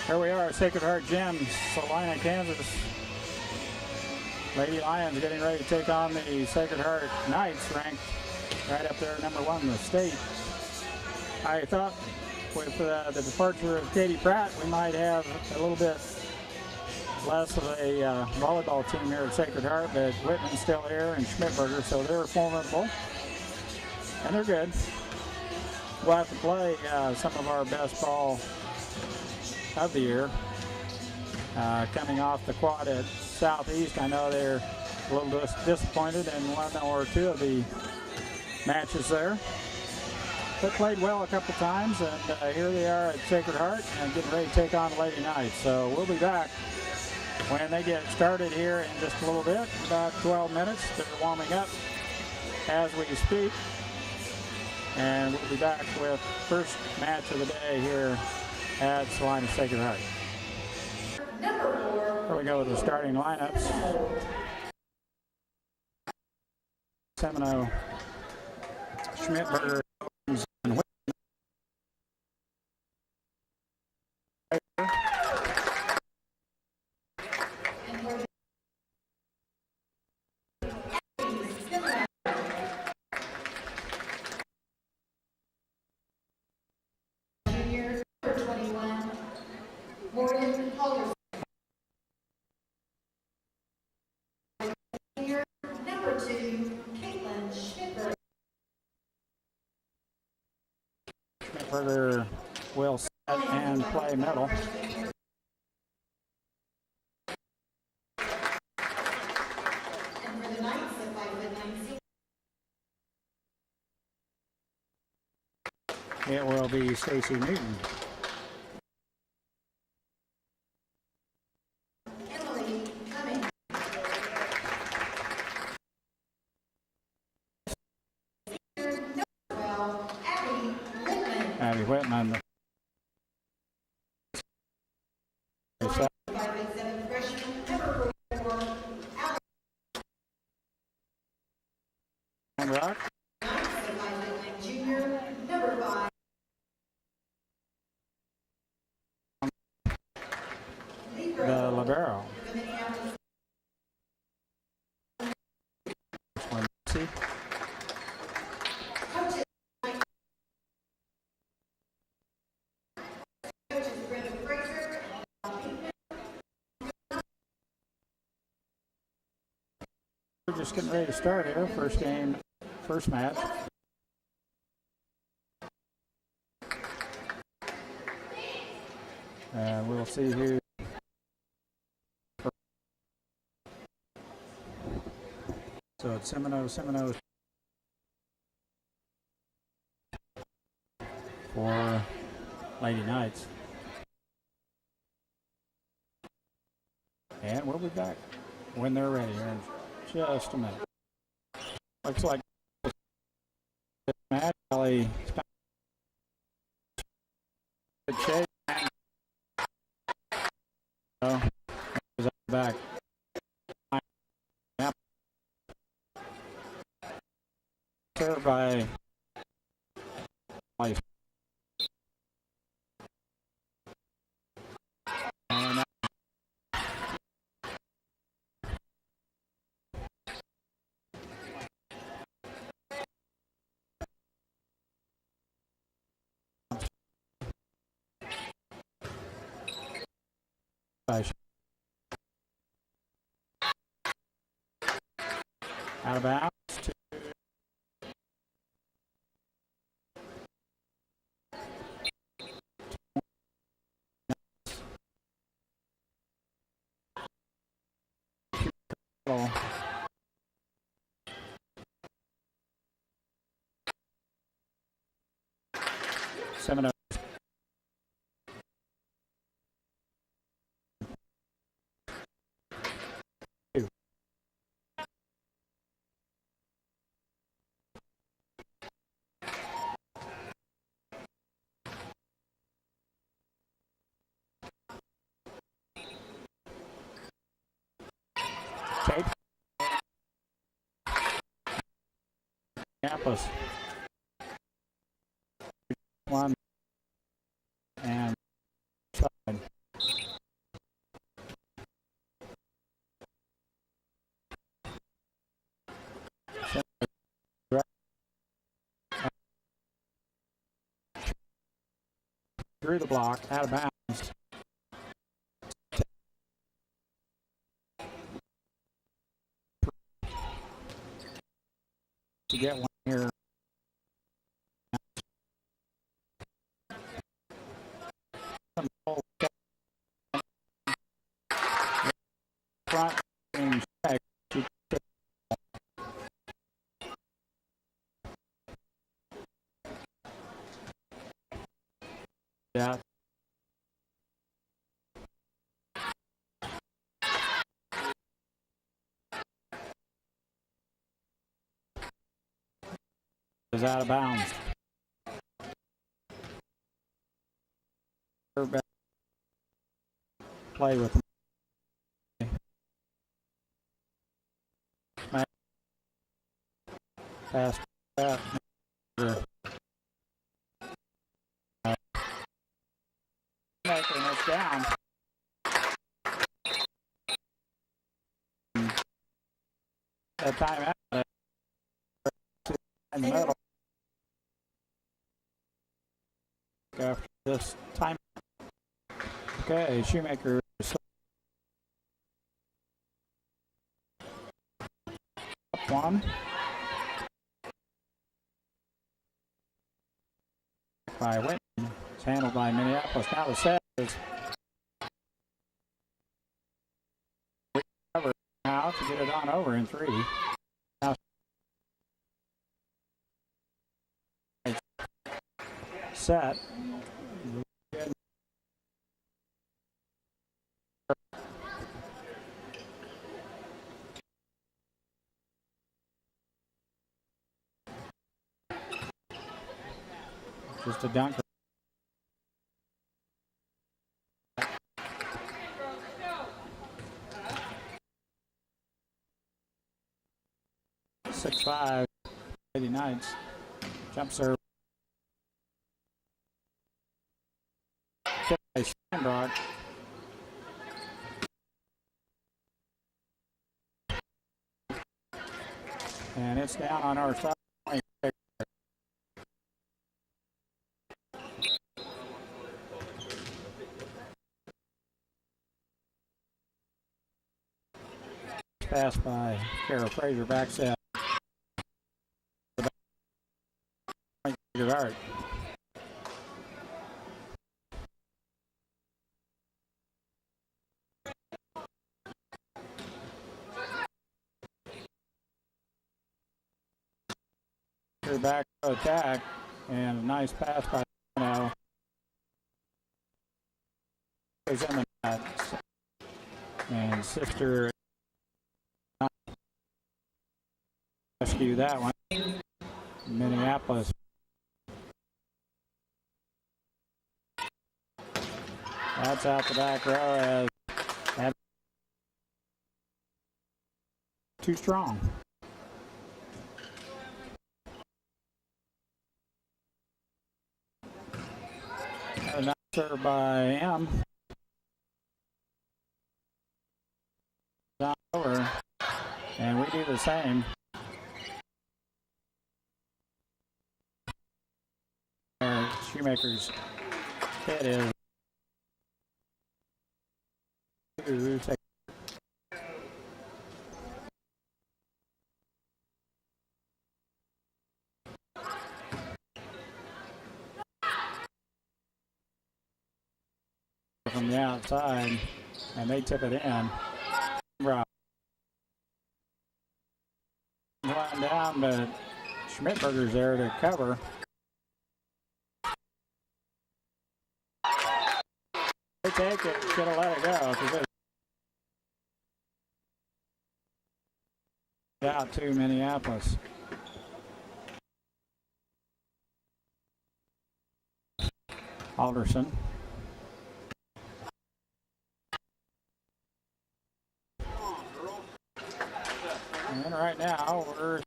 Here we are at Sacred Heart Gym, Salina, Kansas. Lady Lions getting ready to take on the Sacred Heart Knights, ranked right up there, #1 in the state. I thought with the departure of Katie Pratt, we might have a little bit less of a volleyball team here at Sacred Heart, but Whitman's still here and Schmidberger, so they're formidable, and they're good. We'll have to play some of our best ball of the year. Coming off the quad at Southeast, I know they're a little disappointed in one or two of the matches there, but played well a couple times, and here they are at Sacred Heart and getting ready to take on Lady Knights. So we'll be back when they get started here in just a little bit, about 12 minutes. They're warming up as we speak, and we'll be back with first match of the day here at Salina Sacred Heart. Here we go with the starting lineups. Semino, Schmidberger, and Whitman. Schmidberger will set and play middle. It will be Stacy Newton. Abby Whitman. Rock. The libero. We're just getting ready to start here. First game, first match. We'll see who. So it's Semino for Lady Knights. And we'll be back when they're ready here in just a minute. Looks like this match really good shape. So back. Served by Life. And out of bounds. Semino. Tape. Minneapolis. One and side. through the block, out of bounds. To get one here. Front and check. Yeah. Is out of bounds. Play with pass that. Making it down. That time out in the middle. After this time. Okay, Shoemaker. Up one. By Whitman. It's handled by Minneapolis. Now the set is recovered now to get it on over in three. Now set. Just a dunk. Six-five, Lady Knights. Jump serve. Steinbrock. And it's down on our side. Pass by Kara Fraser, back set. Art. They're back to attack, and a nice pass by now. And Sister rescue that one. Minneapolis. That's out the back row as too strong. Another serve by M. Down over, and we do the same. Shoemaker's hit is from the outside, and they tip it in. Right. One down, but Schmidberger's there to cover. They take it, should have let it go. Out to Minneapolis. Alderson. And right now we're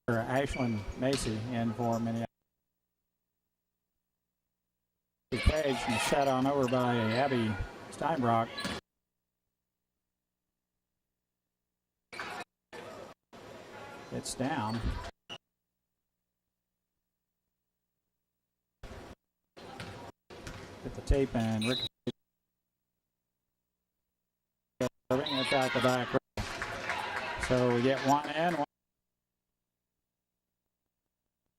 Ashlyn Macy in for Minneapolis. Page and set on over by Abby Steinbrock. It's down. the tape and Rick serving. It's out the back row. So we get one in, one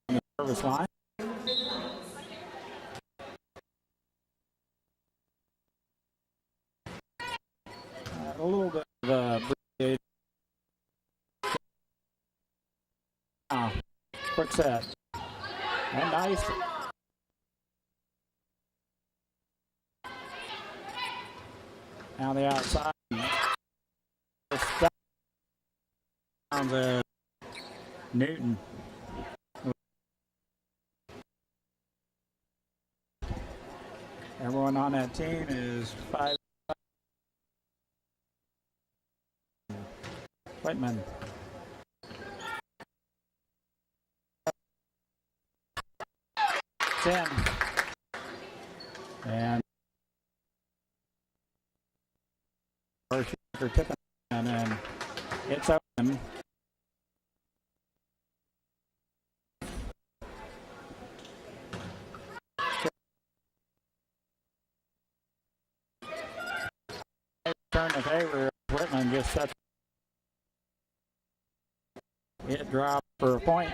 on the service line. A little bit of a quick set. And nice. Down the outside. Down to Newton. Everyone on that team is 5. Whitman. Ten. And tipping, and then it's open. Turn in favor of Whitman, just sets it dropped for a point.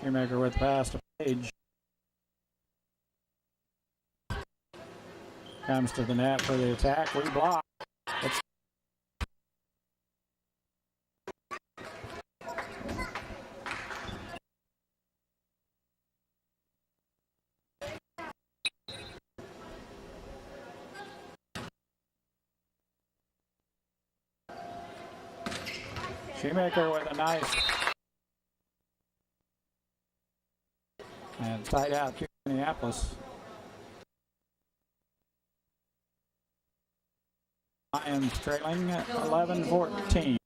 Shoemaker with the pass to Page. Comes to the net for the attack. We block. It's Shoemaker with a nice and tied out to Minneapolis. Lions trailing 11-14.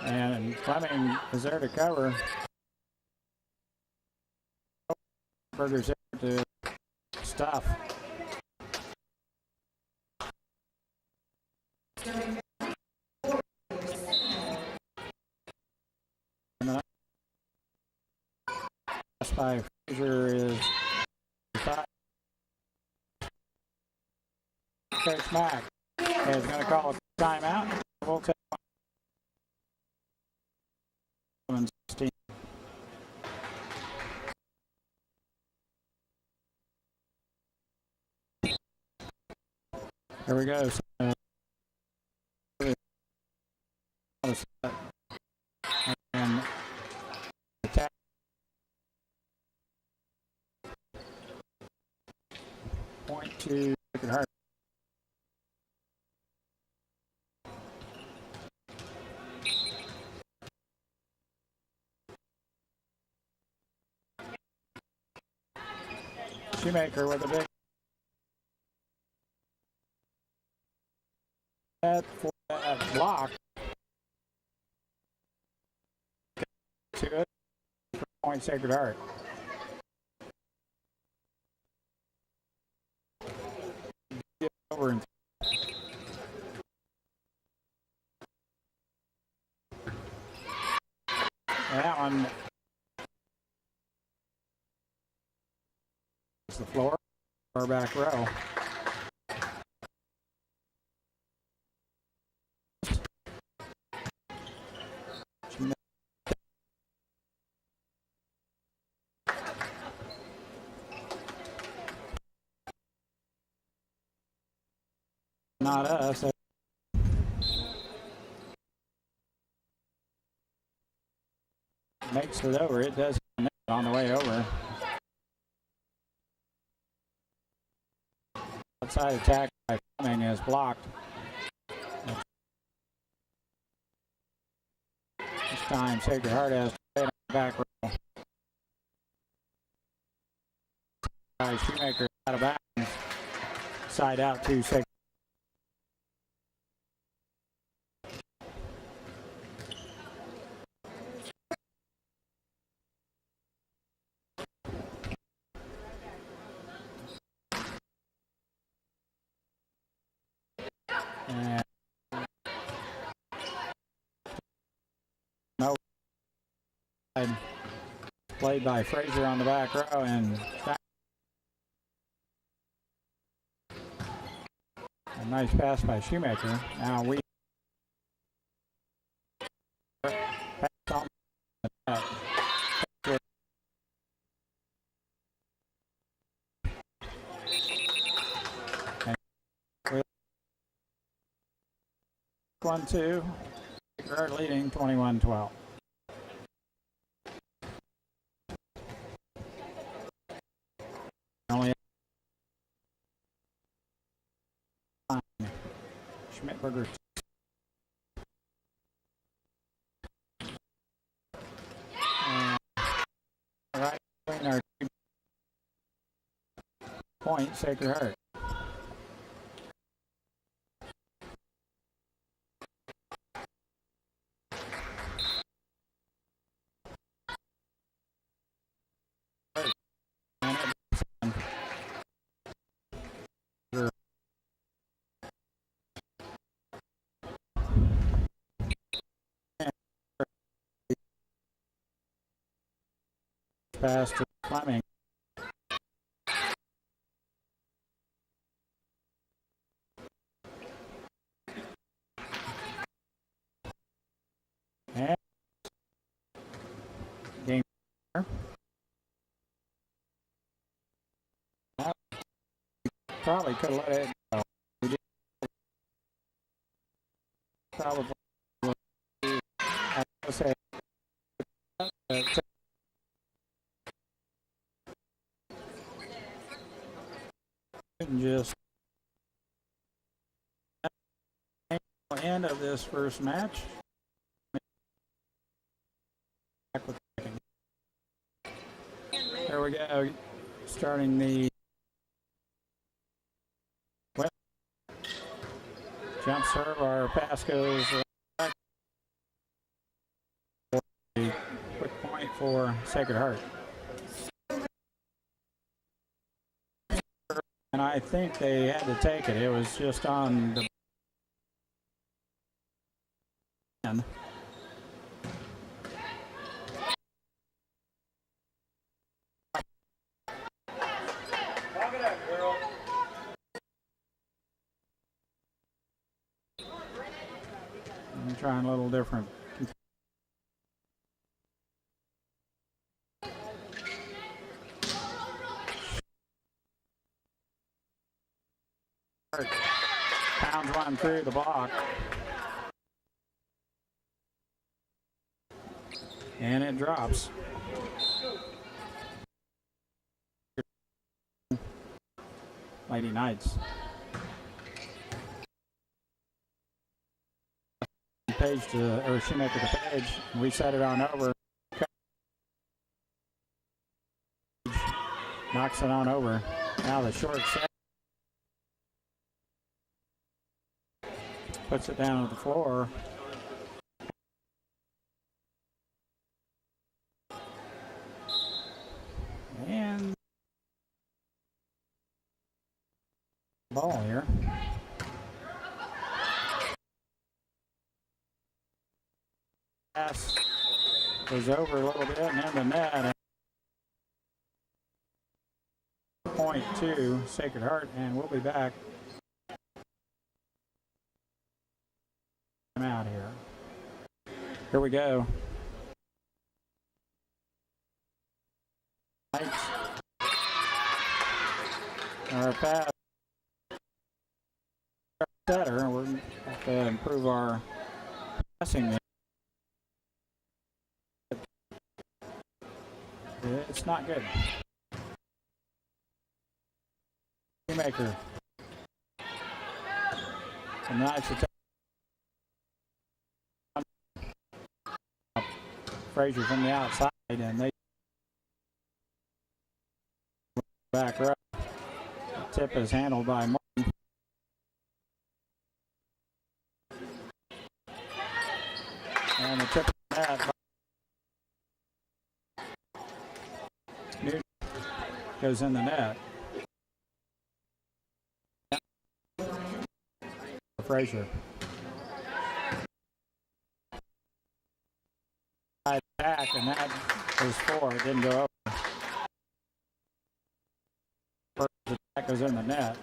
And Fleming is there to cover. Berger's there to stop. By Frazier is Coach Mack is going to call a timeout. We'll take 16. Here we go. And attack. Point to Sacred Heart. Shoemaker with a big for that block. To it for point Sacred Heart. Over and that one is the floor or back row. Not us. Makes it over. It does on the way over. Outside attack by Fleming is blocked. This time Sacred Heart has to stay on the back row. Shoemaker out of bounds. Side out to Sacred. played by Frazier on the back row, and a nice pass by Shoemaker. Now we pass on the net. And 1-2. Sacred Heart leading 21-12. Only Schmidberger. Right between our 2 points, Sacred Heart. Pass to Fleming. And game. Probably could have let it go. We did probably say just end of this first match. There we go. Starting the jump serve. Our pass goes back. A quick point for Sacred Heart. And I think they had to take it. It was just on the end. I'm trying a little different. Pounds one through the block. And it drops. Lady Knights. Page to, or Shoemaker to Page. We set it on over. Knocks it on over. Now the short set. Puts it down on the floor. And ball here. Pass goes over a little bit and in the net. Point to Sacred Heart, and we'll be back. Out here. Here we go. Our pass setter. We're going to have to improve our passing. It's not good. Shoemaker. And Knights attack. Frazier from the outside, and they back row. The tip is handled by Martin. And the tip of the net Newton goes in the net. Frazier. Back, and that There's 4. It didn't go over. First attack goes in the net.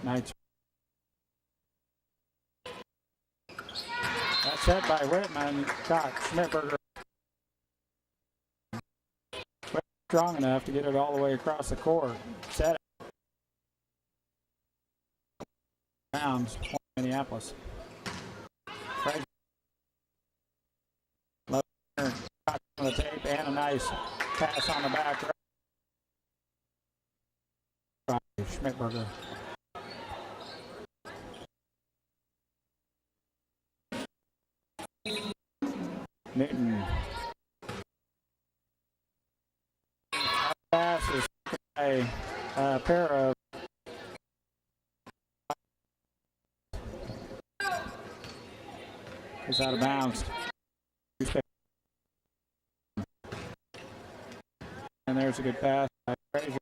Knights. That's set by Whitman. Caught Schmidberger. Strong enough to get it all the way across the court. Set it. Bounds. Minneapolis. Frazier. Caught on the tape and a nice pass on the back. Schmidberger. Newton. Pass is a pair of is out of bounds. And there's a good pass by Frazier.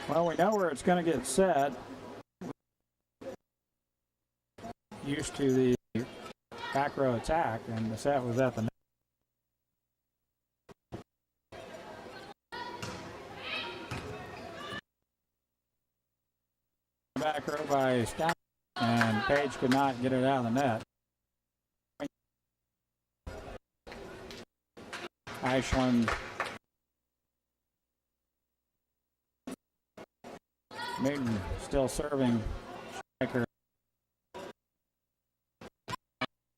Well, we know where it's going to get set. Used to the back row attack, and the set was at the net. Back row by Scott, and Page could not get it out of the net. Ashland. Newton still serving. Striker.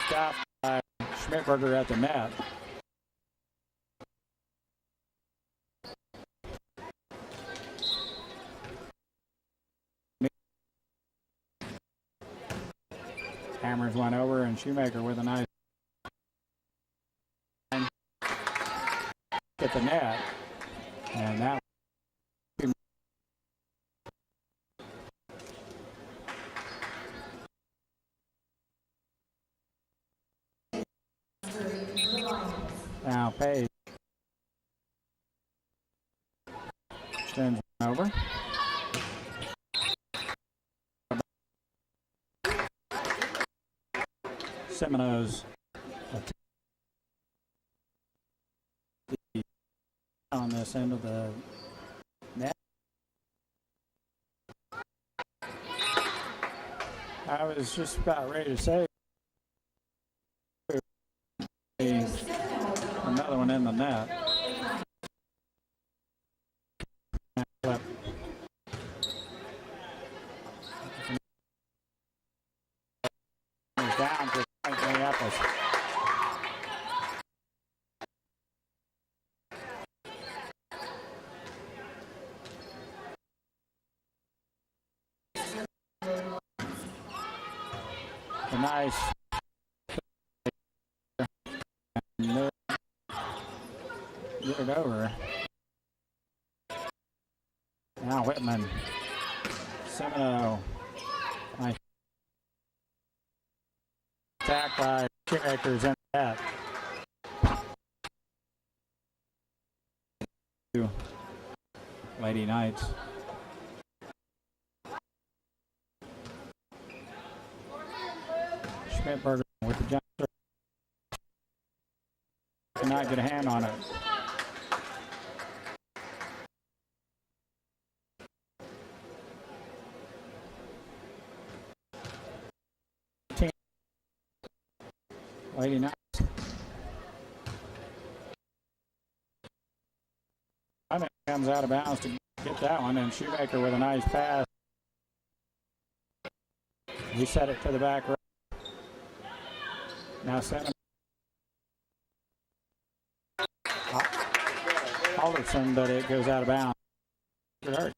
Stopped by Schmidberger at the net. Hammers went over, and Shoemaker with a nice at the net, and that now Page sends over. Seminoles on this end of the net. I was just about ready to say another one in the net. Down to Minneapolis. A nice get it over. Now Whitman. Semino. Nice attack by Shoemakers in that. Lady Knights. Schmidberger with the jumper. Cannot get a hand on it. Lady Knights. Comes out of bounds to get that one, and Shoemaker with a nice pass. He set it to the back row. Now send Alderson, but it goes out of bounds. It hurt.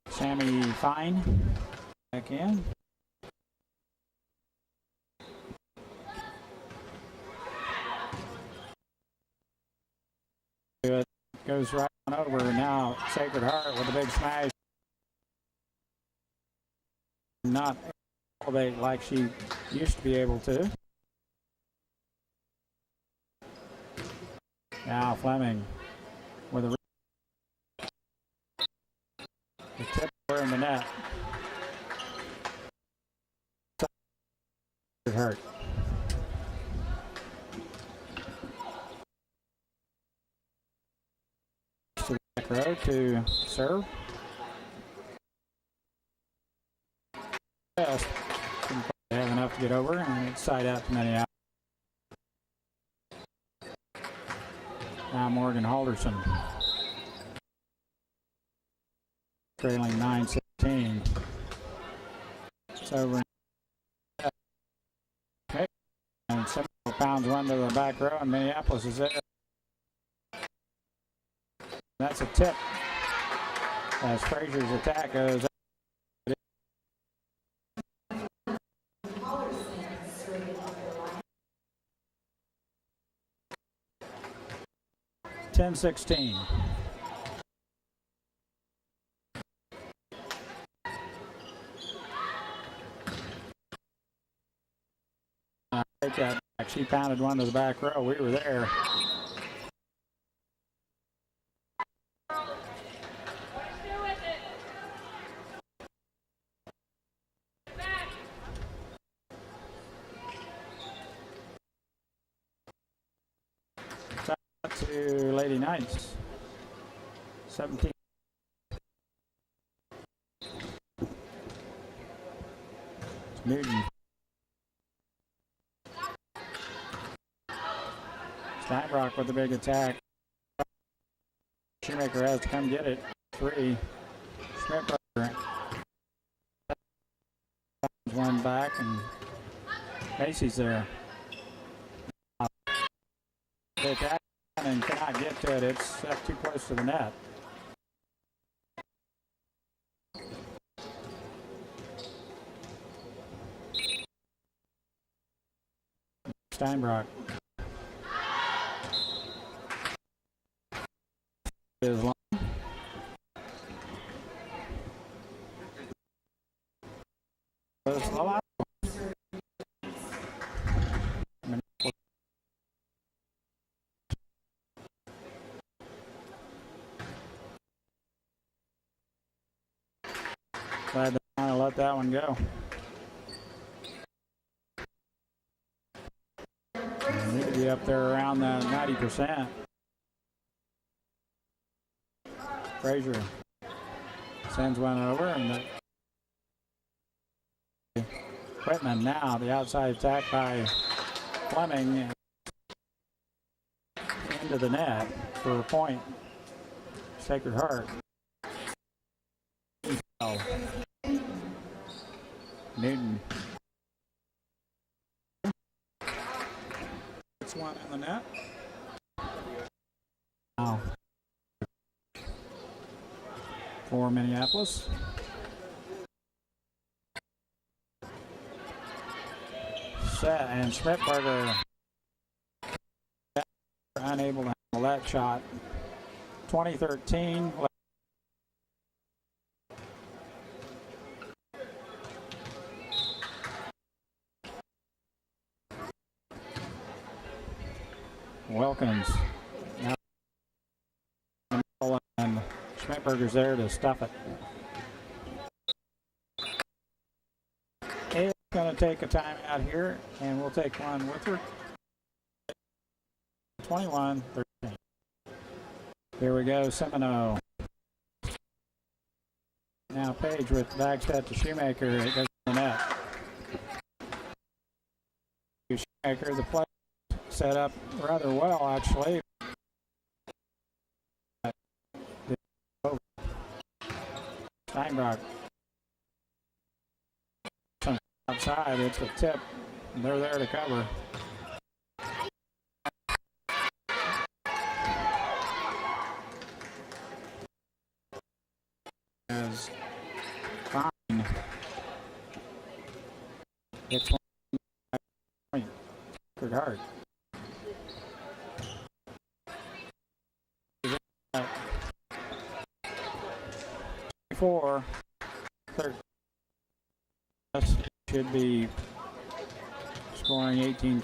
Sammy Fine back in. goes right on over. Now Sacred Heart with a big smash. Not elevate like she used to be able to. Now Fleming with a tip in the net. Hurt. To the back row to serve. Yes, didn't have enough to get over, and it's side out to Minneapolis. Now Morgan Halderson. Trailing 9-16. It's over. And 7 pounds run to the back row, and Minneapolis is there. That's a tip as Frazier's attack goes. 10-16. Take that back. She pounded one to the back row. We were there. To Lady Knights. 17. Newton. Steinbrock with the big attack. Shoemaker has to come get it. 3. Schmidt one back, and Macy's there. The attack and cannot get to it. It's set too close to the net. Steinbrock is long. Glad to kind of let that one go. We need to be up there around the 90%. Frazier sends one over, and the Whitman now the outside attack by Fleming into the net for a point. Sacred Heart. Newton. It's one in the net. Wow. For Minneapolis. Set, and Schmidtberger unable to handle that shot. 2013. Wilkins. Now, and Schmidtberger's there to stuff it. It's going to take a time out here, and we'll take one with her. 21-13. Here we go, Semino. Now Page with backstep to Shoemaker. It goes to the net. Shoemaker, the play set up rather well, actually. Steinbrock. Outside, it's a tip. They're there to cover. As fine. It's point. Good heart. third. Should be scoring 18.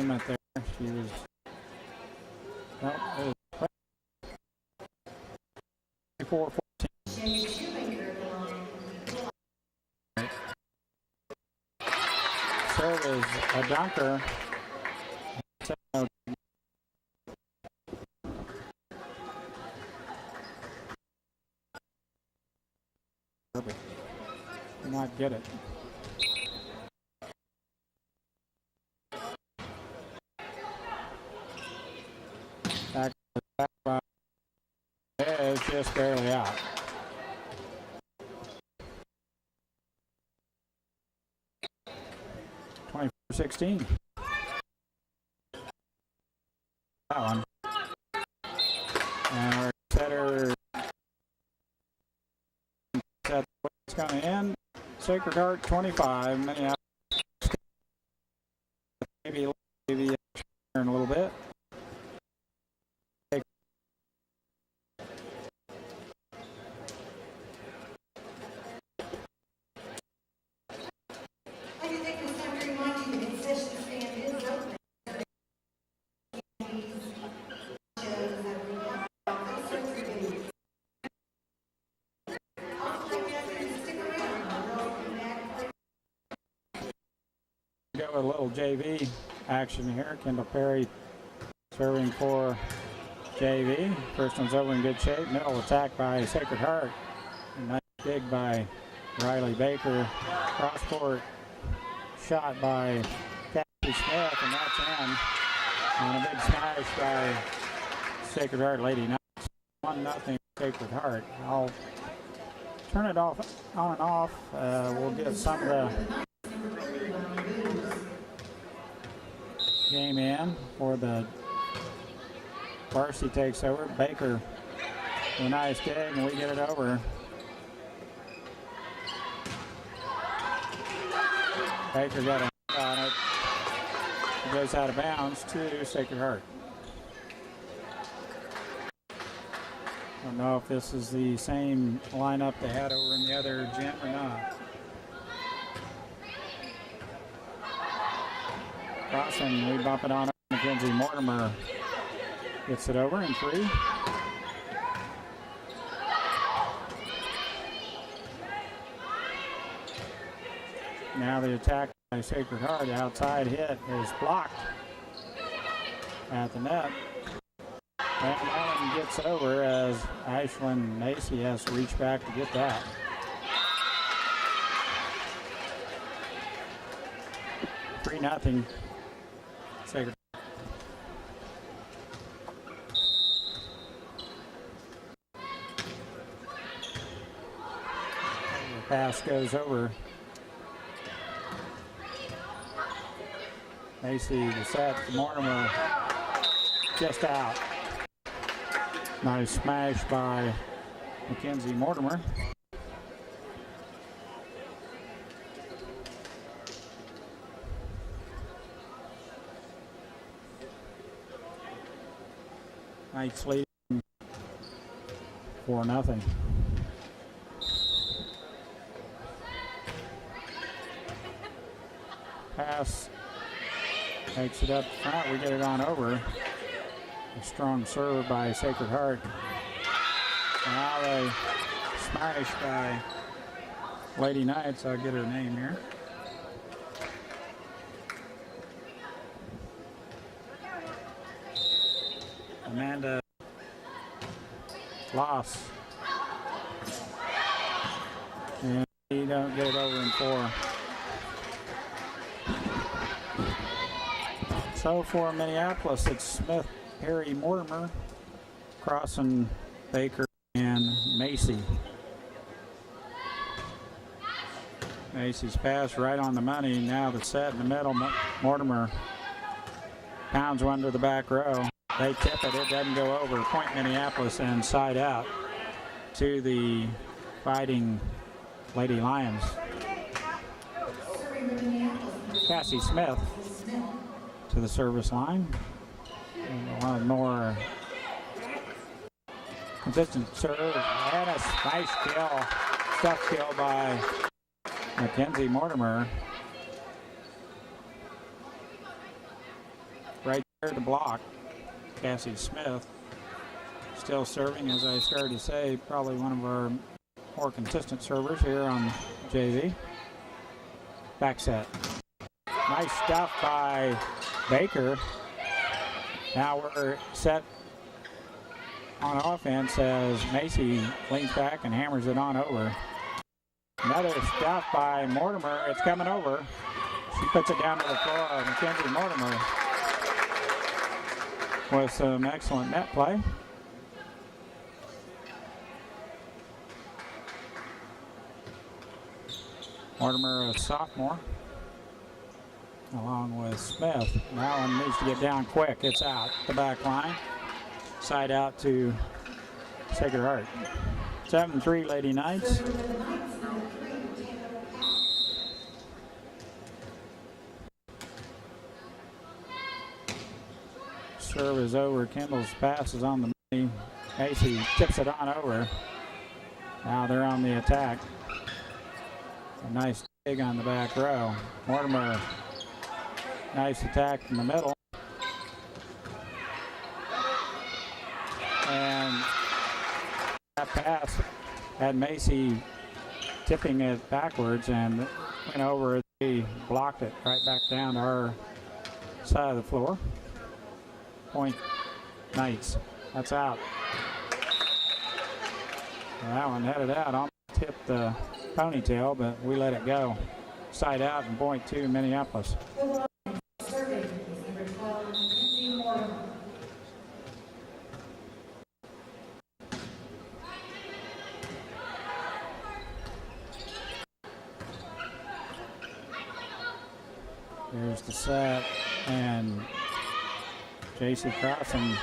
There. She was. Well, it was 24-14. Serve is a dunker. Not get it. Back by is just barely out. 24-16. That one. And our setter set what's going to end. Sacred Heart 25. Minneapolis. Maybe turn a little bit. A little JV action here. Kendall Perry serving for JV. First one's over in good shape. Middle attack by Sacred Heart. A nice dig by Riley Baker. Cross court shot by Cassie Smith, and that's in. And a big smash by Sacred Heart Lady Knights. 1-0 Sacred Heart. I'll turn it off on and off. We'll get some of the game in for the varsity takes over. Baker, a nice dig, and we get it over. Baker got a on it. It goes out of bounds to Sacred Heart. Don't know if this is the same lineup they had over in the other gym or not. Crossing, we bump it on. Mackenzie Mortimer gets it over in 3. Now the attack by Sacred Heart. Outside hit is blocked at the net. And Allen gets over as Ashlyn Macy has to reach back to get that. Three nothing. Sacred. The pass goes over. Macy, the set, Mortimer just out. Nice smash by Mackenzie Mortimer. Knights leading 4-0. Pass takes it up front. We get it on over. A strong serve by Sacred Heart. Now a smash by Lady Knights. I'll get her name here. Amanda Loss. And you don't get it over in 4. So for Minneapolis, it's Smith, Perry, Mortimer, Crossan, Baker, and Macy. Macy's pass right on the money. Now the set in the middle. Mortimer pounds one to the back row. They tip it. It doesn't go over. Point Minneapolis and side out to the Fighting Lady Lions. Cassie Smith to the service line. One more consistent serve. And a nice kill. Stuff kill by Mackenzie Mortimer. Right there to block. Cassie Smith still serving, as I started to say, probably one of our more consistent servers here on JV. Back set. Nice stuff by Baker. Now we're set on offense as Macy leans back and hammers it on over. Another stuff by Mortimer. It's coming over. She puts it down to the floor. Mackenzie Mortimer with some excellent net play. Mortimer, a sophomore, along with Smith. That one needs to get down quick. It's out the back line. Side out to Sacred Heart. 7-3 Lady Knights. Serve is over. Kendall's pass is on the money. Macy tips it on over. Now they're on the attack. A nice dig on the back row. Mortimer, nice attack in the middle. And that pass had Macy tipping it backwards and went over. They blocked it right back down to our side of the floor. Point Knights. That's out. Well, that one headed out. Almost tipped the ponytail, but we let it go. Side out and point to Minneapolis. Here's the set, and JC Crossan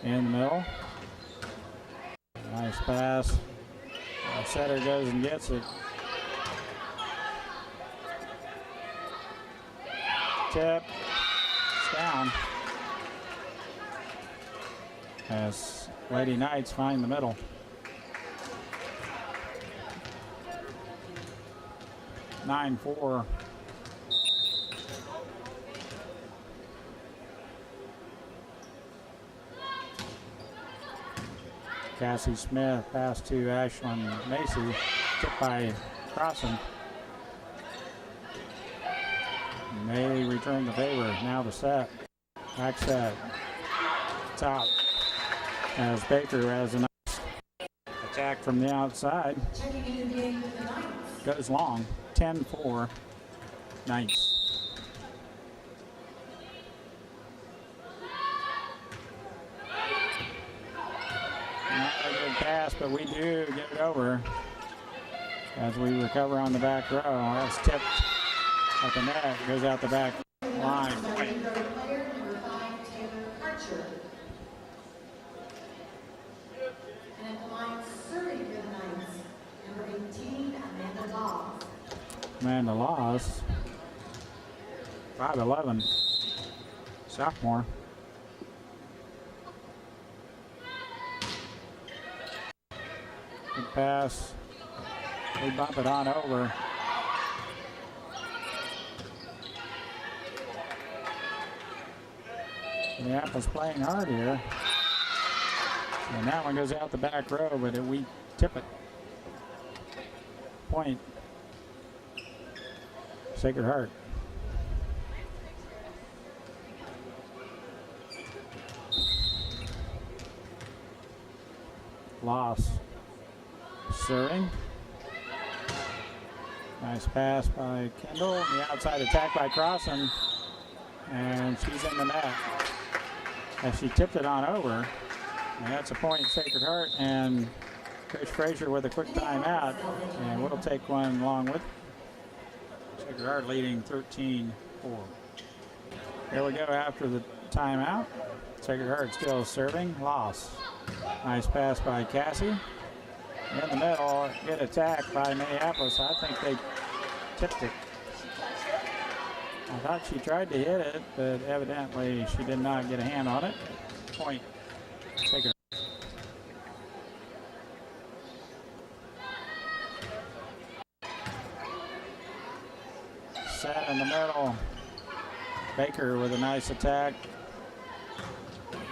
in the middle. Nice pass. The setter goes and gets it. Tip. It's down. As Lady Knights find the middle. (9-4). Cassie Smith, pass to Ashlyn Macy, tipped by Crossan. May return the favor. Now the set. Back set. It's out. As Baker has a nice attack from the outside. Goes long. 10-4 Knights. Pass, but we do get it over as we recover on the back row. That's tipped at the net. Goes out the back line. Amanda Laws, 5'11", sophomore. Good pass. We bump it on over. Minneapolis playing hard here. And that one goes out the back row, but we tip it. Point. Sacred Heart. Loss. Serving. Nice pass by Kendall. The outside attack by Crossan. And she's in the net. As she tipped it on over. And that's a point, Sacred Heart. And Coach Frazier with a quick timeout. And we'll take one along with Sacred Heart leading 13-4. Here we go after the timeout. Sacred Heart still serving. Loss. Nice pass by Cassie. In the middle, good attack by Minneapolis. I think they tipped it. I thought she tried to hit it, but evidently she did not get a hand on it. Point. Sacred. Set in the middle. Baker with a nice attack.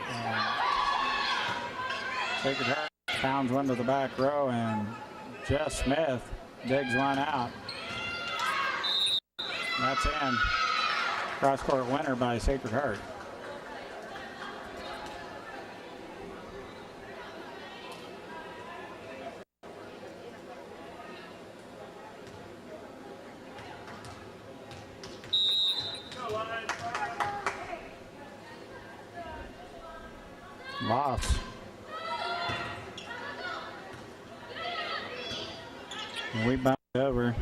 And Sacred Heart pounds one to the back row, and Jess Smith digs one out. That's in. Cross-court winner by Sacred Heart. Loss. We bumped over.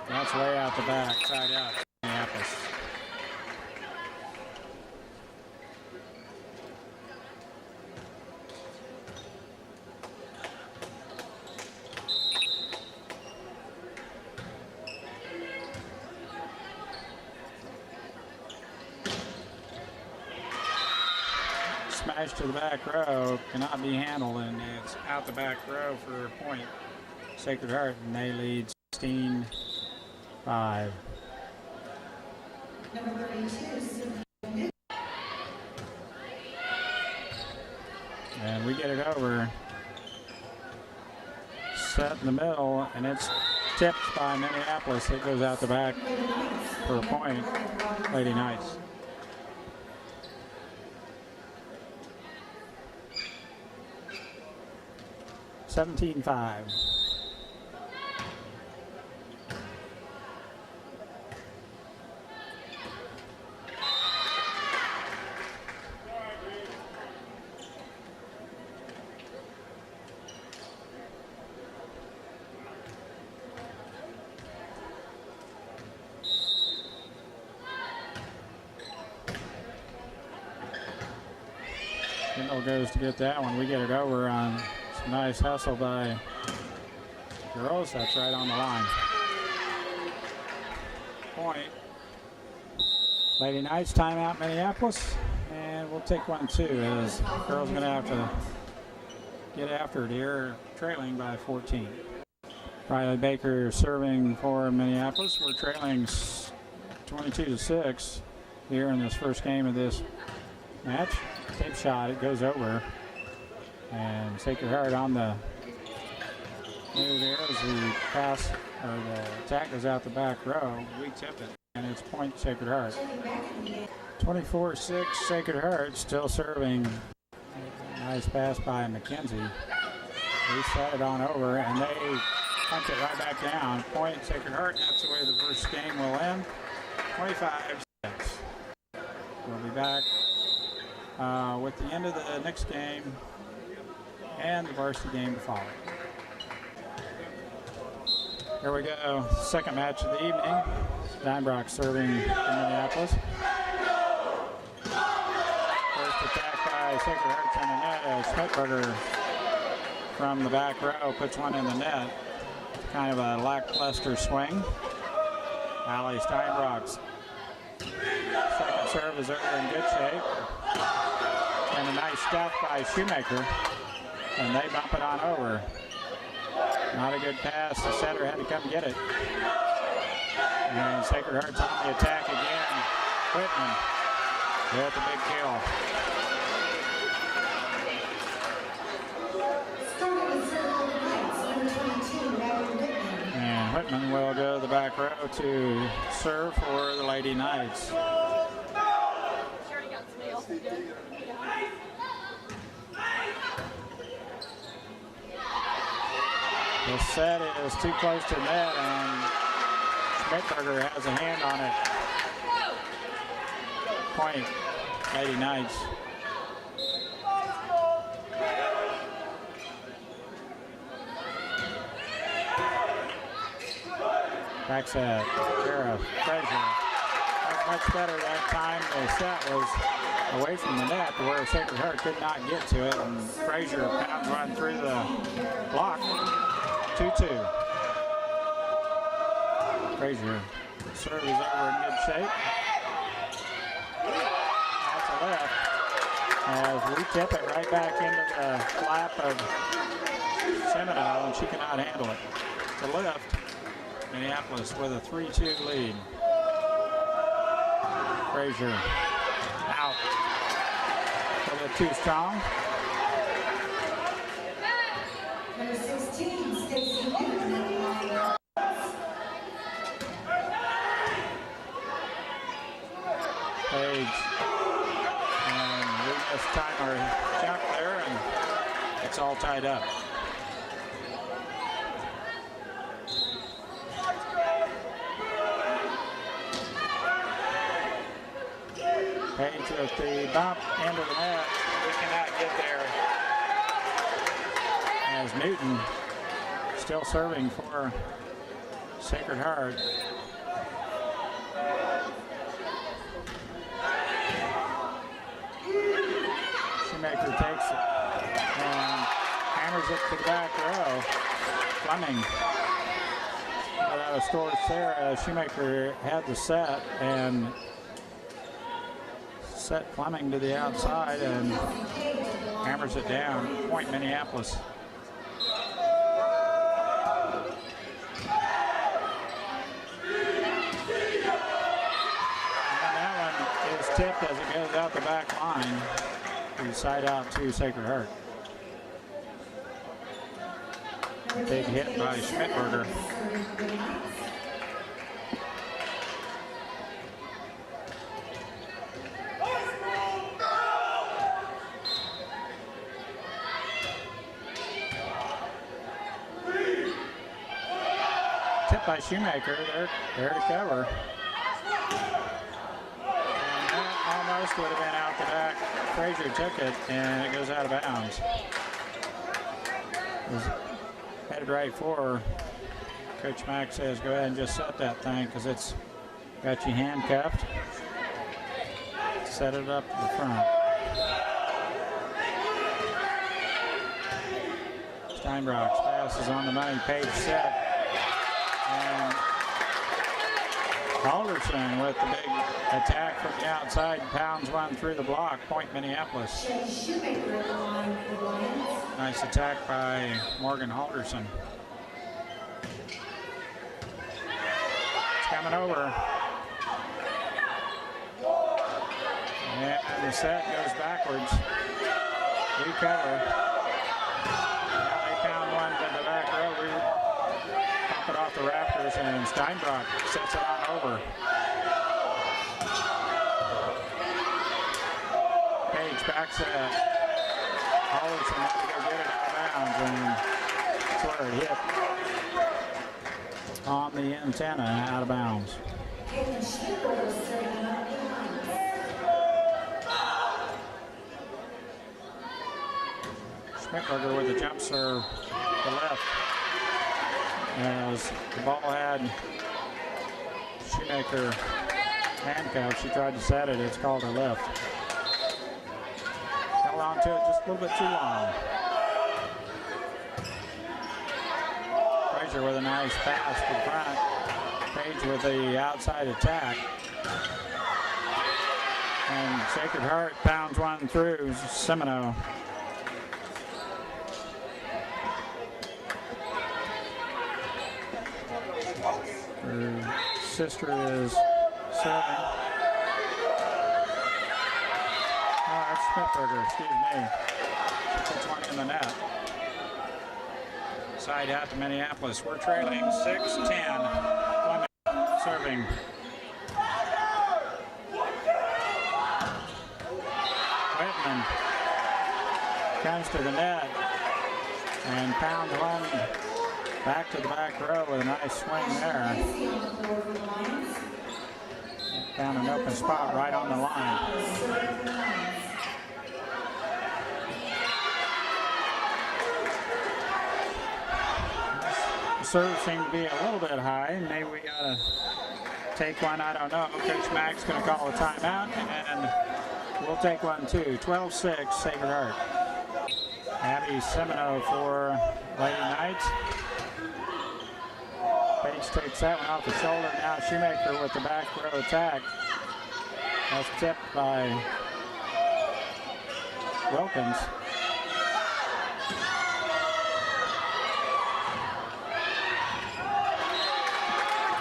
That's way out the back, side out, Minneapolis. Smash to the back row, cannot be handled, and it's out the back row for a point. Sacred Heart, and they lead 16-5. Number 32. And we get it over. Set in the middle, and it's tipped by Minneapolis. It goes out the back for a point. Lady Knights. $17-5. Kendall goes to get that one. We get it over on some nice hustle by girls. That's right on the line. Point. Lady Knights, timeout Minneapolis. And we'll take one too, as girls going to have to get after it here, trailing by 14. Riley Baker serving for Minneapolis. We're trailing 22-6 here in this first game of this match. Tip shot, it goes over. And Sacred Heart on the move there as the pass or the attack goes out the back row. We tip it, and it's point Sacred Heart. 24-6 Sacred Heart, still serving. Nice pass by McKenzie. They set it on over, and they punch it right back down. Point Sacred Heart. That's the way the first game will end. 25-6. We'll be back with the end of the next game and the varsity game to follow. Here we go. Second match of the evening. Steinbrock serving in Minneapolis. First attack by Sacred Hearts on the net as Schmidberger from the back row puts one in the net. Kind of a lackluster swing. Allie Steinbrock's second serve is over in good shape. And a nice stuff by Shoemaker. And they bump it on over. Not a good pass. The setter had to come get it. And Sacred Heart's on the attack again. Whitman with the big kill. And Whitman will go to the back row to serve for the Lady Knights. The set is too close to net, and Schmidberger has a hand on it. Point, Lady Knights. Back set, Kara Frazier. That's much better that time. The set was away from the net where Sacred Heart could not get to it, and Frazier pounds one through the block. 2-2. Frazier. Serve is over in good shape. That's a left. As we tip it right back into the lap of Semino, and she cannot handle it. The lift. Minneapolis with a 3-2 lead. Frazier out. A little bit too strong. Number 16, Stacy Newton. Page. And we missed time our jump there, and it's all tied up. Page with the bump into the net. We cannot get there. As Newton still serving for Sacred Heart. Shoemaker takes it and hammers it to the back row. Fleming got out of stores there. Shoemaker had the set and set Fleming to the outside and hammers it down. Point Minneapolis. And that one is tipped as it goes out the back line. We side out to Sacred Heart. Big hit by Schmidberger. Tip by Shoemaker. There to cover. And that almost would have been out the back. Frazier took it, and it goes out of bounds. It was headed right for. Coach Mack says, go ahead and just set that thing because it's got you handcuffed. Set it up to the front. Steinbrock's pass is on the money. Page set. And Alderson with the big attack from the outside, pounds one through the block. Point Minneapolis. Nice attack by Morgan Alderson. It's coming over. And the set goes backwards. Recover. Now they pound one to the back row. Pump it off the rafters, and Steinbrock sets it on over. Page backs it up. Alderson had to go get it out of bounds, and that's where it hit on the antenna out of bounds. Schmidberger with the jump serve to left. As the ball had Shoemaker handcuffed, she tried to set it. It's called a left. Held on to it just a little bit too long. Frazier with a nice pass to the front. Page with the outside attack. And Sacred Heart pounds one through Semino. Her sister is serving. Oh, that's Schmidberger, excuse me. She puts one in the net. Side out to Minneapolis. We're trailing 6-10. Fleming serving. Whitman comes to the net and pounds one back to the back row with a nice swing there. Found an open spot right on the line. The serve seemed to be a little bit high. Maybe we got to take one. I don't know. Coach Mack's going to call a timeout, and we'll take one too. 12-6, Sacred Heart. Abby Semino for Lady Knights. Page Knights takes that one off the shoulder. Now Shoemaker with the back row attack. That's tipped by Wilkins.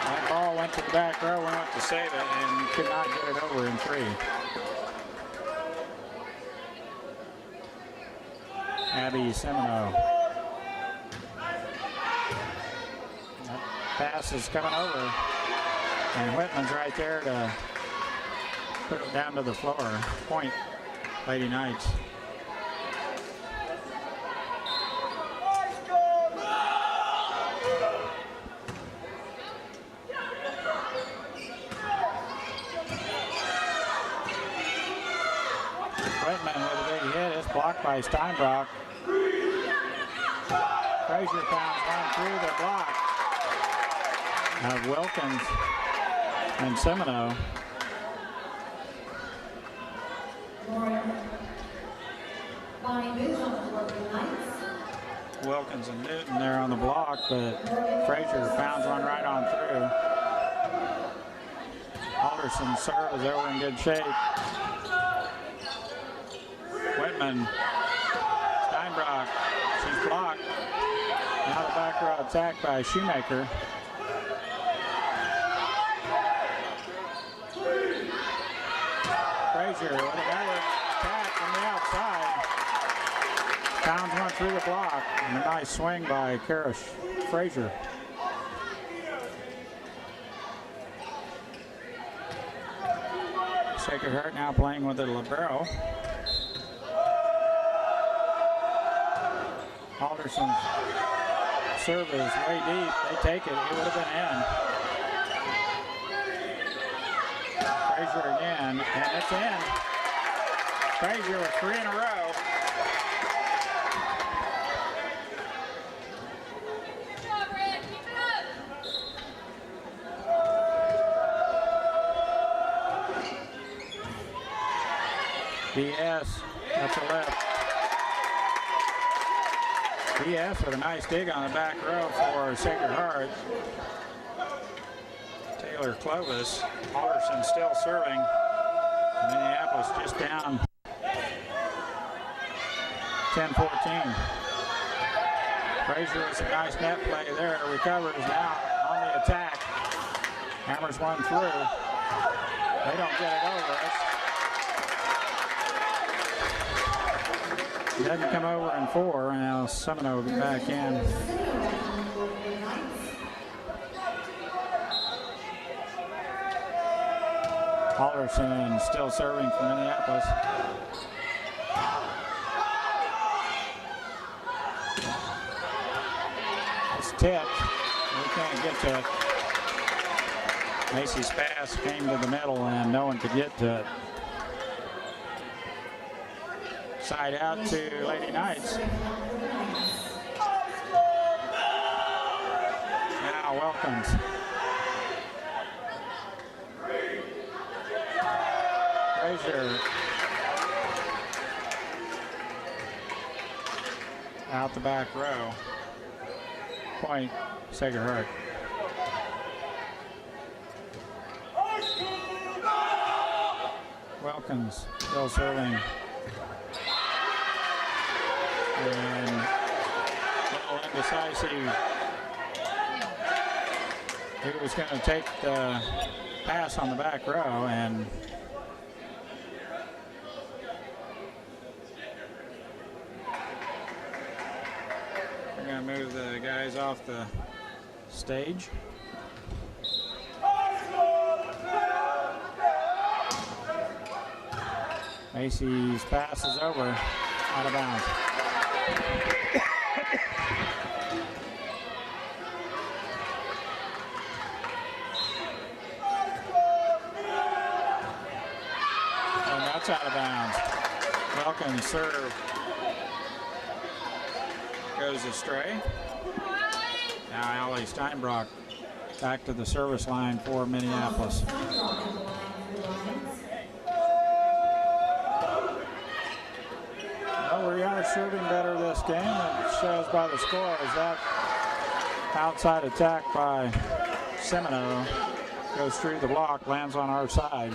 That ball went to the back row, went up to save it, and could not get it over in 3. Abby Semino. That pass is coming over, and Whitman's right there to put it down to the floor. Point, Lady Knights. Whitman with a big hit. It's blocked by Steinbrock. Frazier pounds one through the block of Wilkins and Semino. Wilkins and Newton there on the block, but Frazier pounds one right on through. Alderson's serve is over in good shape. Whitman, Steinbrock, she's blocked. Now the back row attack by Shoemaker. Frazier with another attack from the outside. Pounds one through the block. And a nice swing by Karish Frazier. Sacred Heart now playing with the libero. Alderson's serve is way deep. They take it. It would have been in. Frazier again, and it's in. Frazier with 3 in a row. Good job, Rick. Keep it up. BS, that's a left. BS with a nice dig on the back row for Sacred Heart. Taylor Clovis. Alderson still serving. Minneapolis just down 10-14. Frazier with some nice net play there. Recovers now on the attack. Hammers one through. They don't get it over us. Doesn't come over in 4. Now Semino back in. Alderson still serving for Minneapolis. It's tipped. We can't get to it. Macy's pass came to the middle and no one could get to it. Side out to Lady Knights. Now Wilkins. Frazier. Out the back row. Point, Sacred Heart. Wilkins still serving. And a little indecisive. He was going to take the pass on the back row, and we're going to move the guys off the stage. Macy's pass is over, out of bounds. And that's out of bounds. Wilkins' serve goes astray. Now Allie Steinbrock back to the service line for Minneapolis. Well, we are serving better this game. It shows by the score. Is that outside attack by Semino goes through the block, lands on our side.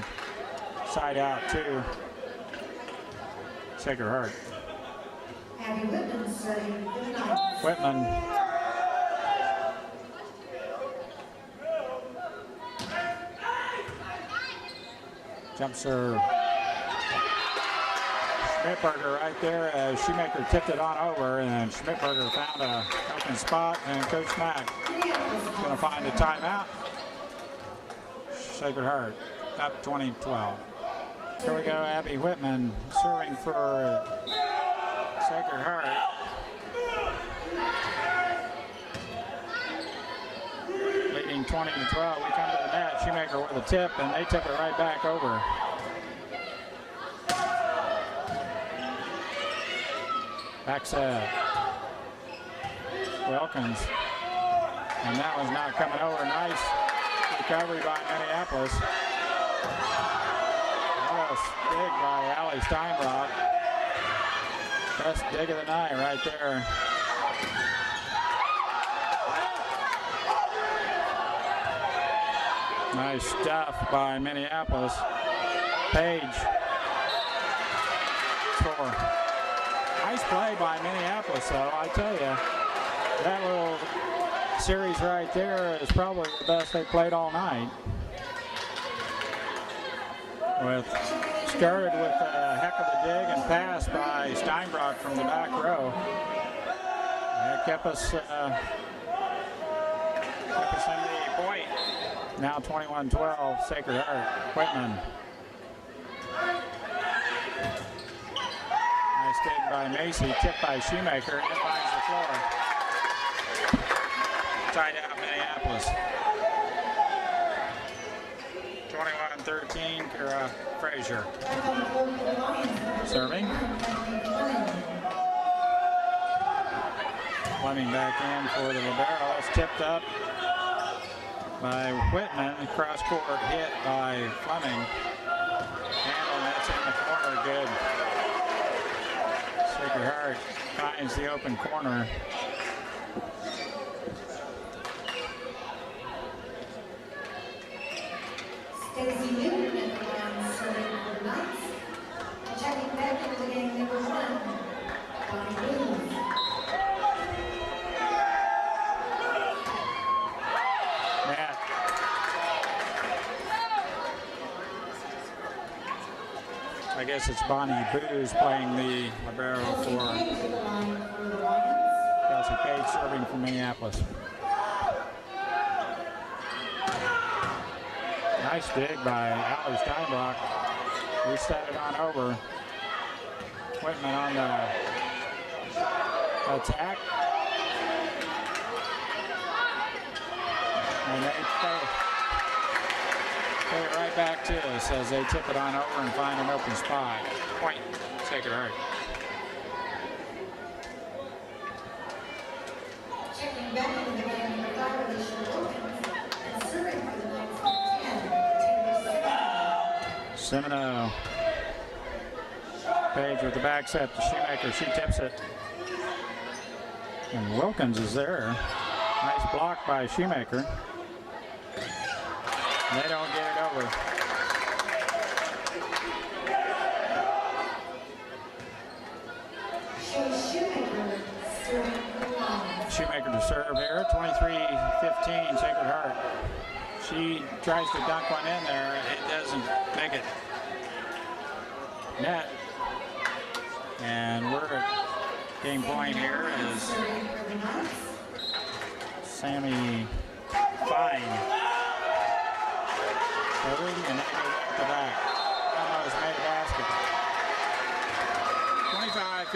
Side out to Sacred Heart. Abby Whitman serving for the Knights. Whitman. Jump serve. Schmidberger right there as Shoemaker tipped it on over, and Schmidberger found a open spot, and Coach Mack is going to find a timeout. Sacred Heart up 20-12. Here we go, Abby Whitman serving for Sacred Heart. Leading 20-12. We come to the net. Shoemaker with a tip, and they tip it right back over. Back set. Wilkins. And that one's not coming over. Nice recovery by Minneapolis. Nice dig by Allie Steinbrock. Best dig of the night right there. Nice stuff by Minneapolis. Page. Score. Nice play by Minneapolis, though. I tell you, that little series right there is probably the best they played all night. Started with a heck of a dig and pass by Steinbrock from the back row. That kept us in the point. Now 21-12, Sacred Heart. Whitman. Nice dig by Macy, tipped by Shoemaker, and it finds the floor. Tied out Minneapolis. 21-13, Kara Frazier. Serving. Fleming back in for the libero. It's tipped up by Whitman. Cross court hit by Fleming. Handle, that's in the corner, good. Sacred Heart finds the open corner. Stacey Newton at the line serving for the Knights. Checking back into the game, number 1, Bonnie Booth. Matt. I guess it's Bonnie Booz playing the libero for Kelsey Page, serving for Minneapolis. Nice dig by Allie Steinbrock. Reset it on over. Whitman on the attack. And they pay it right back to us as they tip it on over and find an open spot. Point, Sacred Heart. Checking back into the game, number 5, Alicia Wilkins. And serving for the Knights, 10, Semino. Page with the back set to Shoemaker. She tips it. And Wilkins is there. Nice block by Shoemaker. They don't get it over. Shoemaker to serve here. 23-15, Sacred Heart. She tries to dunk one in there. It doesn't make it net. And we're at game point here is Sammy Fine. Serving and that goes off the back. Almost made a basket.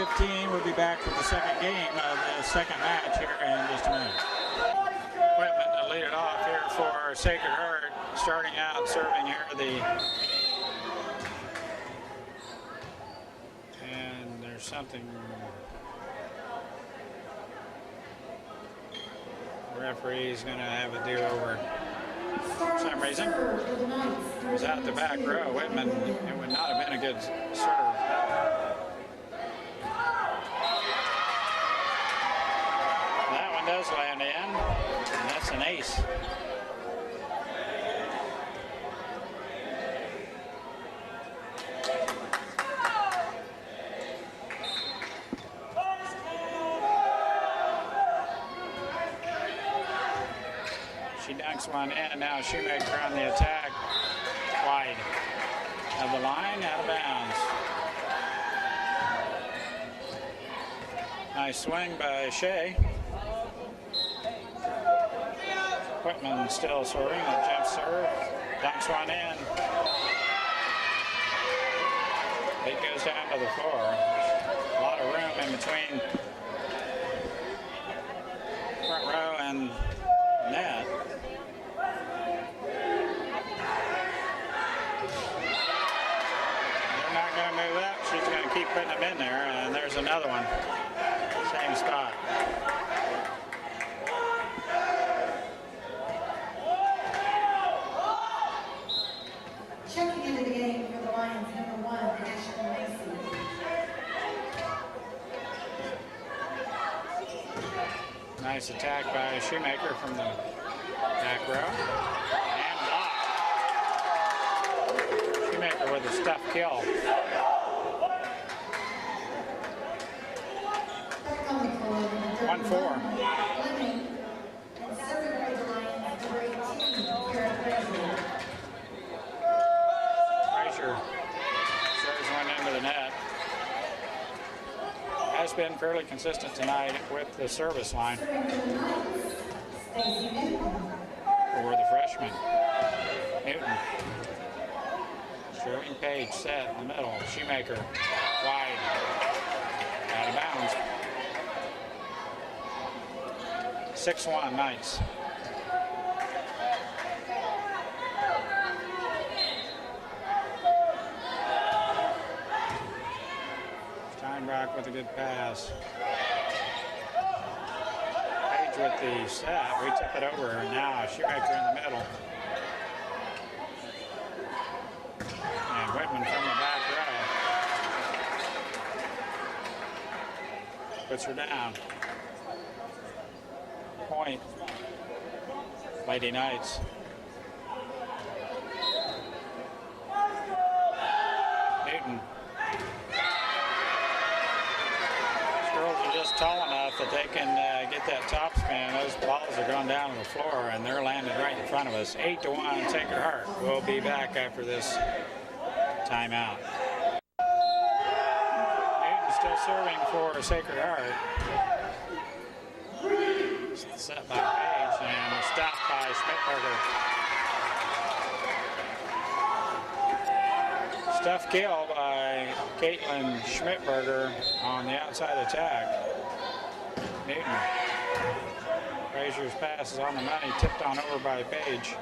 25-15. We'll be back with the second game of the second match here in just a minute. Whitman to lead it off here for Sacred Heart. Starting out serving here and there's something. The referee's going to have a do-over. For some reason, it was out the back row. Whitman, it would not have been a good serve. That one does land in, and that's an ace. dunks one in. Now Shoemaker on the attack. Wide of the line, out of bounds. Nice swing by Shea. Whitman still serving, the jump serve. Dunks one in. It goes down to the floor. A lot of room in between front row and net. They're not going to move up. She's going to keep putting them in there, and there's another one. Same spot. Checking into the game for the Lions, number 1, Ashley Macy. Nice attack by Shoemaker from the back row. And blocked. Shoemaker with a stuff kill. Back on the floor, number 1-4. Fleming, and serving for the Lions, number 18, Kara Frazier. Frazier serves one into the net. Has been fairly consistent tonight with the service line Serving for the Knights, Stacey Newton. for the freshman. Newton. Serving Page set in the middle. Shoemaker wide. Out of bounds. 6-1 Knights. Steinbrock with a good pass. Page with the set. We tip it over. Now Shoemaker in the middle. And Whitman from the back row. Puts her down. Point. Lady Knights. Newton. Girls are just tall enough that they can get that top spin. Those balls are going down on the floor, and they're landing right in front of us. 8-1, Sacred Heart. We'll be back after this timeout. Newton still serving for Sacred Heart. Set by Page and stopped by Schmidberger. Stuff kill by Caitlin Schmidberger on the outside attack. Newton. Frazier's pass is on the money, tipped on over by Page.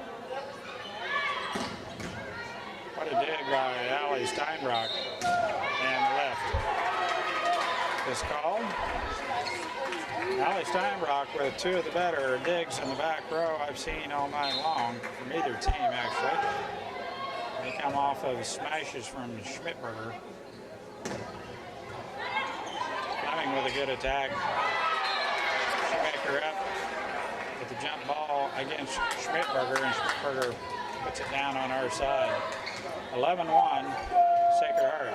What a dig by Allie Steinbrock. And the left is called. Allie Steinbrock with two of the better digs in the back row I've seen all night long from either team, actually. They come off of smashes from Schmidberger. Fleming with a good attack. Shoemaker up with the jump ball against Schmidberger, and Schmidberger puts it down on our side. 11-1, Sacred Heart.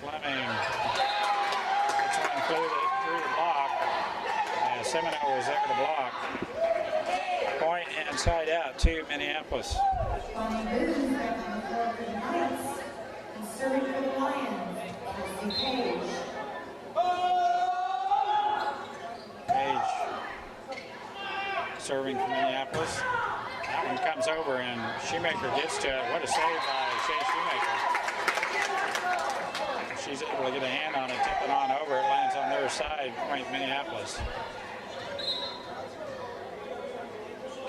Fleming. This one through the block. Seminole was there to block. Point inside out to Minneapolis. Bonnie Booth back on the floor for the Knights, and serving for the Lions, Kelsey Page. Page serving for Minneapolis. That one comes over and Shoemaker gets to it. What a save by Shea Shoemaker. She's able to get a hand on it, tip it on over. It lands on their side, point Minneapolis.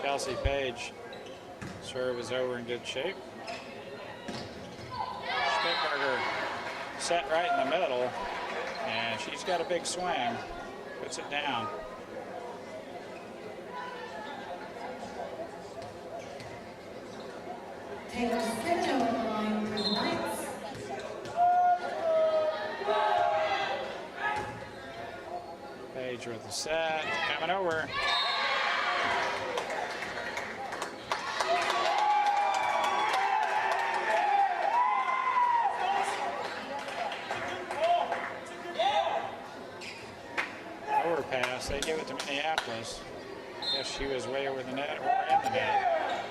Kelsey Page. Serve is over in good shape. Schmidberger set right in the middle, and she's got a big swing. Puts it down. Taylor Seminole on the line for the Knights. Page with the set, coming over. it to Minneapolis. Guess she was way over the net or in the net.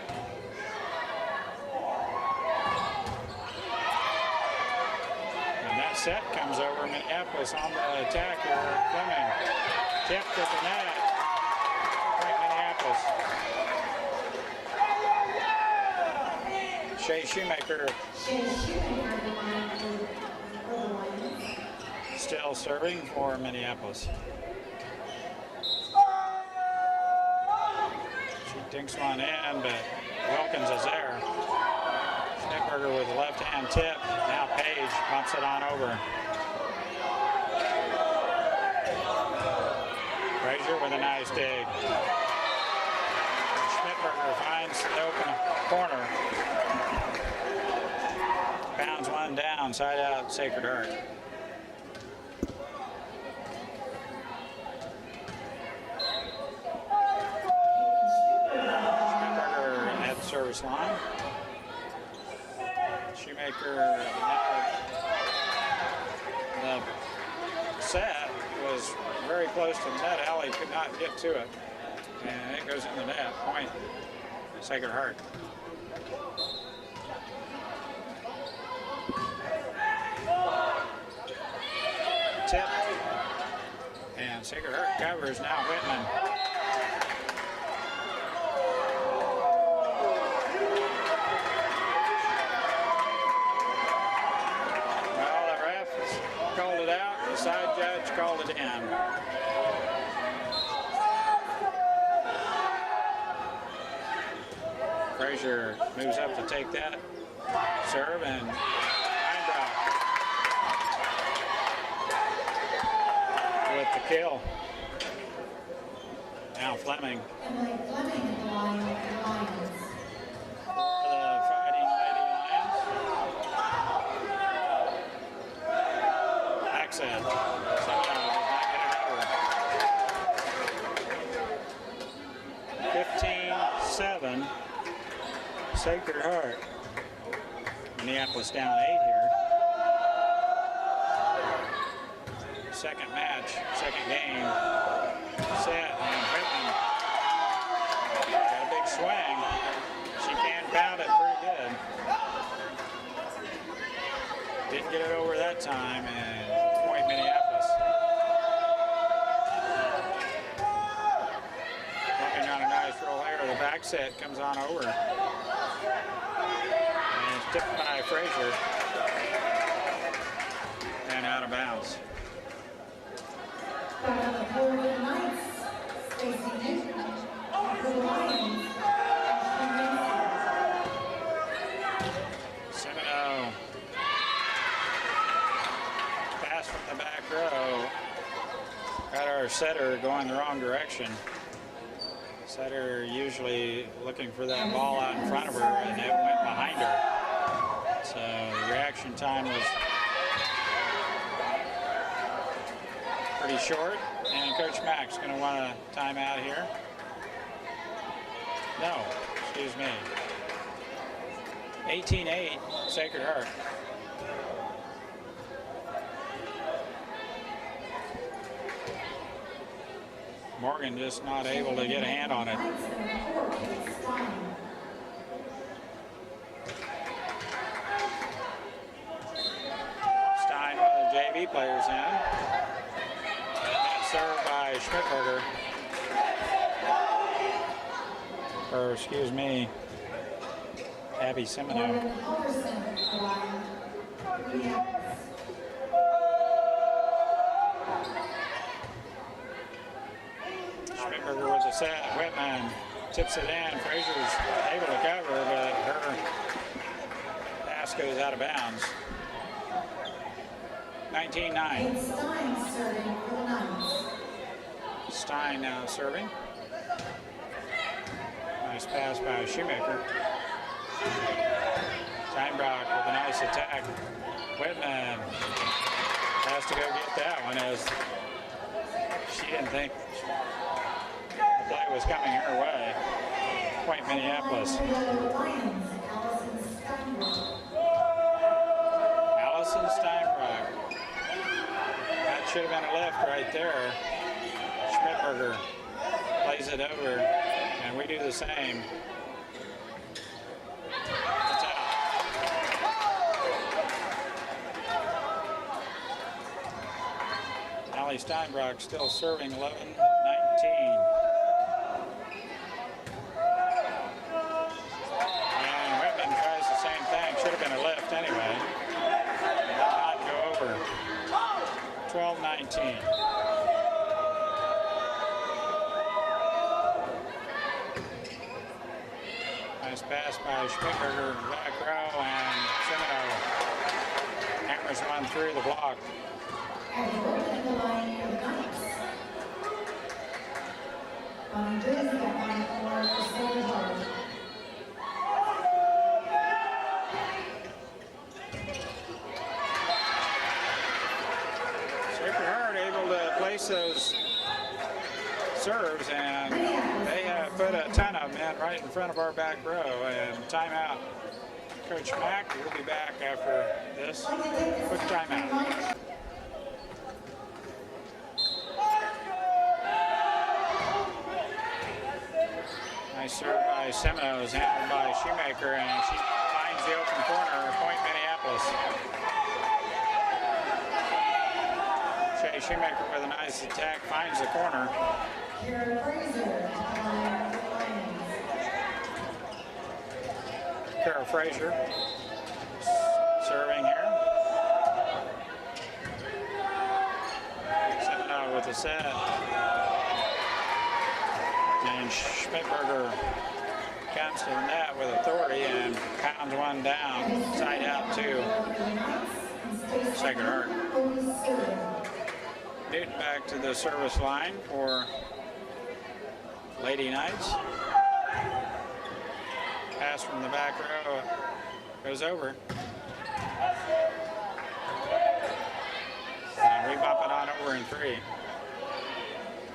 And that set comes over Minneapolis on the attack here. Fleming tipped at the net. Point Minneapolis. Shea Shoemaker still serving for Minneapolis. She dinks one in, but Wilkins is there. Schnittberger with the left-hand tip. Now Page bumps it on over. Frazier with a nice dig. Schnittberger finds the open corner. Pounds one down, side out, Sacred Heart. Service line. Shoemaker, the set was very close to the net. Alley could not get to it. And it goes in the net. Point, Sacred Heart. Tip. And Sacred Heart covers now Whitman. Side judge called it in. Frazier moves up to take that serve and Einbrock with the kill. Now Fleming. Somehow did not get it over. 15-7, Sacred Heart. Minneapolis down 8 here. Second match, second game. Set and Whitman got a big swing. She can pound it pretty good. Didn't get it over that time, and point Minneapolis. Working on a nice roll here. The back set comes on over. And it's tipped by Frazier. And out of bounds. Semino. Pass from the back row. Got our setter going the wrong direction. Setter usually looking for that ball out in front of her, and it went behind her. So the reaction time was pretty short, and Coach Mack's going to want a timeout here. No, excuse me. 18-8, Sacred Heart. Morgan just not able to get a hand on it. Stein with the JV players in. That's served by Schmittberger. Or, excuse me, Abby Semino. Schmittberger with the set. Whitman tips it in. Frazier's able to cover, but her pass goes out of bounds. 19-9. Stein now serving. Nice pass by Shoemaker. Steinbrock with a nice attack. Whitman has to go get that one as she didn't think the play was coming her way. Point Minneapolis. Allison Steinbrock. That should have been a lift right there. Schmidberger plays it over, and we do the same. It's out. Allie Steinbrock still serving 11-19. And Whitman tries the same thing. Should have been a lift anyway. Did not go over. 12-19. Nice pass by Schmidberger, back row, and Semino hammers one through the block. And they open the line for the Knights. Bonnie Driz got line for Sacred Heart. Sacred Heart able to place those serves, and they have put a ton of them in right in front of our back row. And timeout. Coach Mack will be back after this. Quick timeout. Nice serve by Semino's, handled by Shoemaker, and she finds the open corner. Point Minneapolis. Shay Shoemaker with a nice attack, finds the corner. Kara Fraser, Kara Fraser serving here. Semino with the set. And Schmidberger comes to the net with authority and pounds one down. Side out to Sacred Heart. Newton back to the service line for Lady Knights. Pass from the back row goes over. And we bump it on over in three.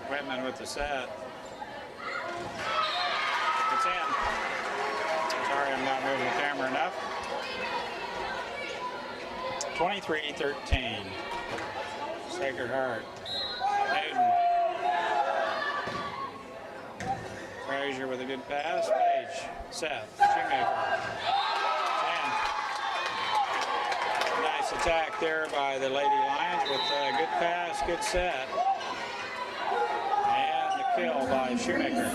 Whitman with the set. It's in. Sorry, I'm not moving the camera enough. 23-13. Sacred Heart. Newton. Frazier with a good pass. Page. Seth. Shoemaker. And nice attack there by the Lady Lions with a good pass, good set. And the kill by Shoemaker.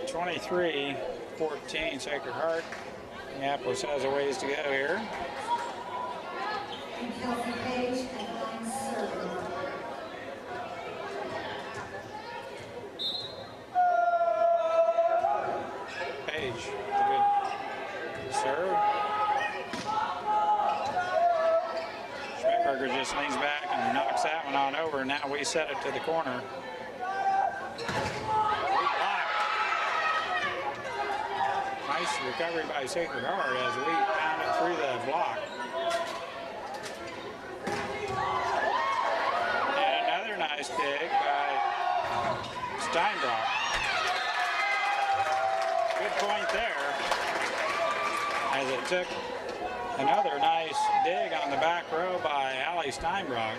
23-14 Sacred Heart. Minneapolis has a ways to go here. and Kelsey Page at line serve. Page, a good serve. Schmidberger just leans back and knocks that one on over. Now we set it to the corner. Nice recovery by Sacred Heart as we pound it through the block. And another nice dig by Steinbrock. Good point there, as it took another nice dig on the back row by Allie Steinbrock.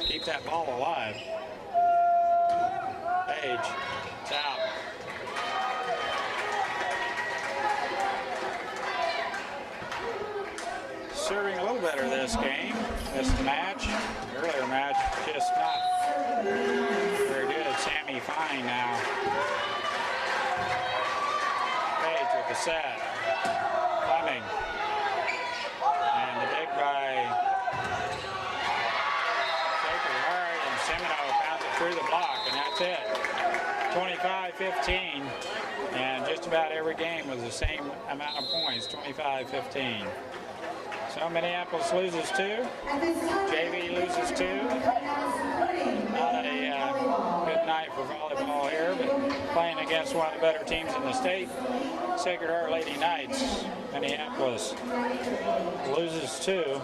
Keep that ball alive. Page, it's out. Serving a little better this game, this match. The earlier match, just not very good. Sammy Fine now. Page with the set. Fleming. And the dig by Sacred Heart, and Semino pounds it through the block, and that's it. 25-15, and just about every game was the same amount of points, 25-15. So Minneapolis loses 2, JV loses 2. Not a good night for volleyball here, but playing against one of the better teams in the state. Sacred Heart Lady Knights, Minneapolis loses 2.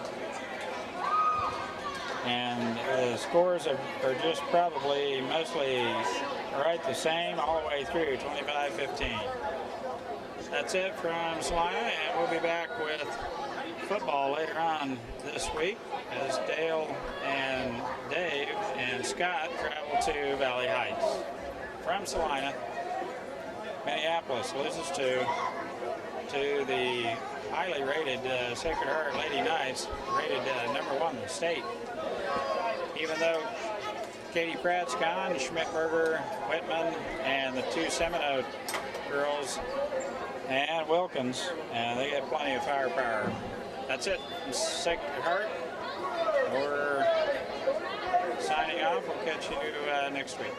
And the scores are just probably mostly right the same all the way through, 25-15. That's it from Salina, and we'll be back with football later on this week as Dale and Dave and Scott travel to Valley Heights. From Salina, Minneapolis loses to the highly rated Sacred Heart Lady Knights, rated number 1 in the state. Even though Katie Pratt's gone, Schmidtberger, Whitman, and the 2 Seminoe girls, and Wilkins, and they get plenty of firepower. That's it. Sacred Heart. We're signing off. We'll catch you next week.